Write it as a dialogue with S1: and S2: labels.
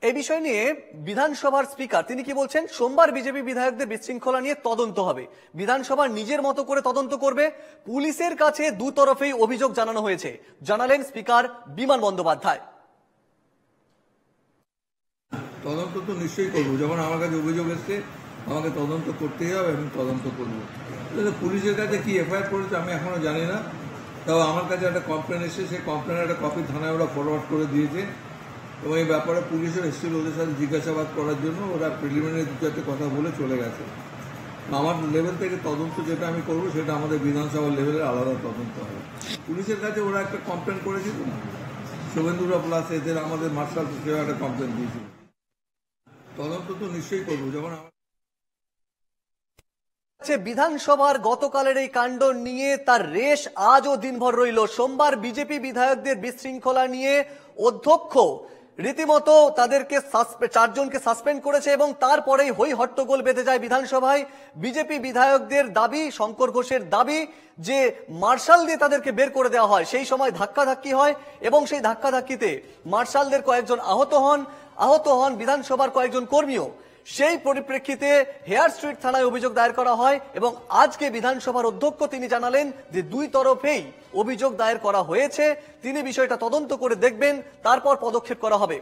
S1: এই বিষয় নিয়ে বিধানসভার স্পিকার তিনি কি বলছেন, সোমবার বিজেপি বিধায়কদের বিশৃঙ্খলা নিয়ে তদন্ত হবে, বিধানসভা নিজের মতো করে তদন্ত করবে, পুলিশের কাছে দুতরফেই অভিযোগ জানানো হয়েছে, জানালেন স্পিকার বিমান বন্দ্যোপাধ্যায়।
S2: তদন্ত তো নিশ্চয়ই করবো, যখন আমার কাছে অভিযোগ এসছে আমাকে তদন্ত করতেই হবে, আমি তদন্ত করবো। পুলিশের কাছে কি এফআইআর করেছে আমি এখনো জানি না, তাও আমার কাছে একটা কমপ্লেন এসেছে, সেই কমপ্লেনের একটা কপি থানায় ওরা ফরওয়ার্ড করে দিয়েছে এবং এই ব্যাপারে পুলিশও এসেছিল ওদের সাথে জিজ্ঞাসাবাদ করার জন্য, ওরা প্রিলিমিনারি দু চারটে কথা বলে চলে গেছে। আমার লেভেল থেকে তদন্ত যেটা আমি করবো সেটা আমাদের বিধানসভা লেভেলের আলাদা তদন্ত হবে। পুলিশের কাছে ওরা একটা কমপ্লেন করেছিল, শুভেন্দুরা প্লাস এদের আমাদের মার্শাল সেও একটা কমপ্লেন দিয়েছিল। তদন্ত তো নিশ্চয়ই করবো। যখন
S1: বিধানসভার গতকালের এই কাণ্ড নিয়ে তার রেশ আজও দিনভর রইল। সোমবার বিজেপি বিধায়কদের বিশৃঙ্খলা নিয়ে অধ্যক্ষ রীতিমতো তাদেরকে চারজনকে সাসপেন্ড করেছে এবং তারপরেই হই হট্টগোল বেঁধে যায় বিধানসভায়। বিজেপি বিধায়কদের দাবি, শঙ্কর ঘোষের দাবি যে মার্শাল দিয়ে তাদেরকে বের করে দেওয়া হয়, সেই সময় ধাক্কাধাক্কি হয় এবং সেই ধাক্কাধাক্কিতে মার্শালদের কয়েকজন আহত হন বিধানসভার কয়েকজন কর্মীও। সেই পরিপ্রেক্ষিতে হেয়ার স্ট্রিট থানায় অভিযোগ দায়ের করা হয় এবং আজকে বিধানসভার অধ্যক্ষ তিনি জানালেন যে দুই তরফেই অভিযোগ দায়ের করা হয়েছে, তিনি বিষয়টা তদন্ত করে দেখবেন, তারপর পদক্ষেপ করা হবে।